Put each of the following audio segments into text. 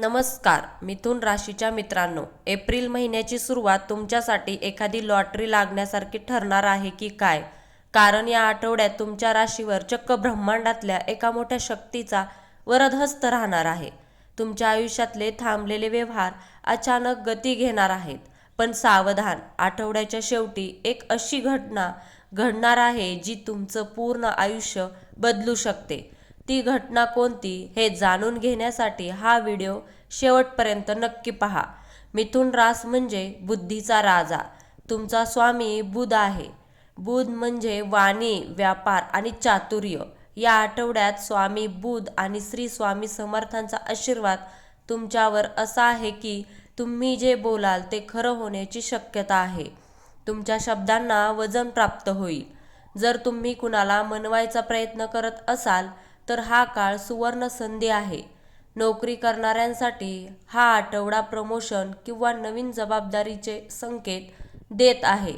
नमस्कार मिथुन राशीच्या मित्रांनो, एप्रिल महिन्याची सुरुवात तुमच्यासाठी एखादी लॉटरी लागण्यासारखी ठरणार आहे की काय? कारण या आठवड्यात तुमच्या राशीवर चक्क ब्रह्मांडातल्या एका मोठ्या शक्तीचा वरदहस्त राहणार आहे. तुमच्या आयुष्यातले थांबलेले व्यवहार अचानक गती घेणार आहेत. पण सावधान, आठवड्याच्या शेवटी एक अशी घटना घडणार आहे जी तुमचं पूर्ण आयुष्य बदलू शकते. ती घटना कोणती हे जाणून घेण्यासाठी हा व्हिडिओ शेवटपर्यंत नक्की पहा. मिथुन रास म्हणजे बुद्धीचा राजा. तुमचा स्वामी बुध आहे. बुध म्हणजे वाणी, व्यापार आणि चातुर्य. या आठवड्यात स्वामी बुध आणि श्री स्वामी समर्थांचा आशीर्वाद तुमच्यावर असा आहे की तुम्ही जे बोलाल ते खरं होण्याची शक्यता आहे. तुमच्या शब्दांना वजन प्राप्त होईल. जर तुम्ही कुणाला मनवायचा प्रयत्न करत असाल तर हा काळ सुवर्ण संधी आहे. नोकरी करणाऱ्यांसाठी हा आठवडा प्रमोशन किंवा नवीन जबाबदारीचे संकेत देत आहे.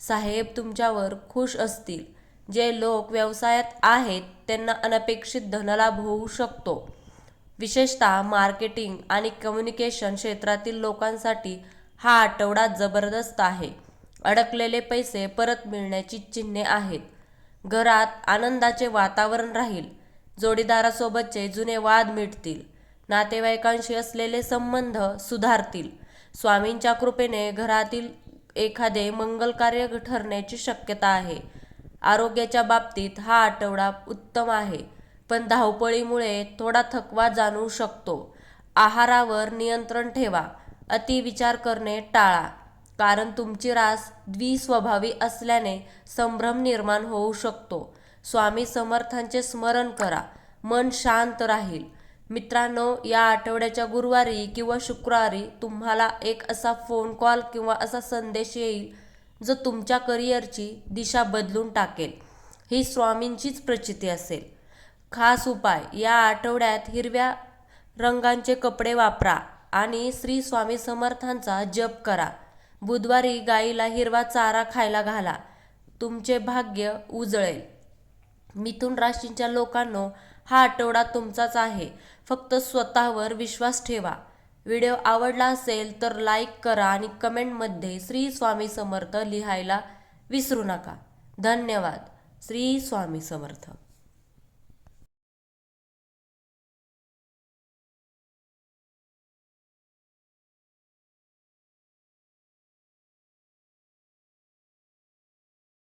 साहेब तुमच्यावर खुश असतील. जे लोक व्यवसायात आहेत त्यांना अनपेक्षित धनलाभ होऊ शकतो. विशेषतः मार्केटिंग आणि कम्युनिकेशन क्षेत्रातील लोकांसाठी हा आठवडा जबरदस्त आहे. अडकलेले पैसे परत मिळण्याची चिन्हे आहेत. घरात आनंदाचे वातावरण राहील. जोडीदारासोबतचे जुने वाद मिटतील. नातेवाईकांशी असलेले संबंध सुधारतील. स्वामींच्या कृपेने घरातील एखादे मंगल कार्य ठरण्याची शक्यता आहे. आरोग्याच्या बाबतीत हा आठवडा उत्तम आहे, पण धावपळीमुळे थोडा थकवा जाणवू शकतो. आहारावर नियंत्रण ठेवा. अति विचार करणे टाळा, कारण तुमची रास द्विस्वभावी असल्याने संभ्रम निर्माण होऊ शकतो. स्वामी समर्थांचे स्मरण करा, मन शांत राहील. मित्रांनो, या आठवड्याच्या गुरुवारी किंवा शुक्रवारी तुम्हाला एक असा फोन कॉल किंवा असा संदेश येईल जो तुमच्या करिअरची दिशा बदलून टाकेल. ही स्वामींचीच प्रचिती असेल. खास उपाय: या आठवड्यात हिरव्या रंगाचे कपडे वापरा आणि श्री स्वामी समर्थांचा जप करा. बुधवारी गाईला हिरवा चारा खायला घाला. तुमचे भाग्य उजळेल. मिथुन राशीच्या लोकांनो, हा आठवडा तुमचाच आहे. फक्त स्वतःवर विश्वास ठेवा. व्हिडिओ आवडला असेल तर लाईक करा आणि कमेंटमध्ये श्री स्वामी समर्थ लिहायला विसरू नका. धन्यवाद. श्री स्वामी समर्थ.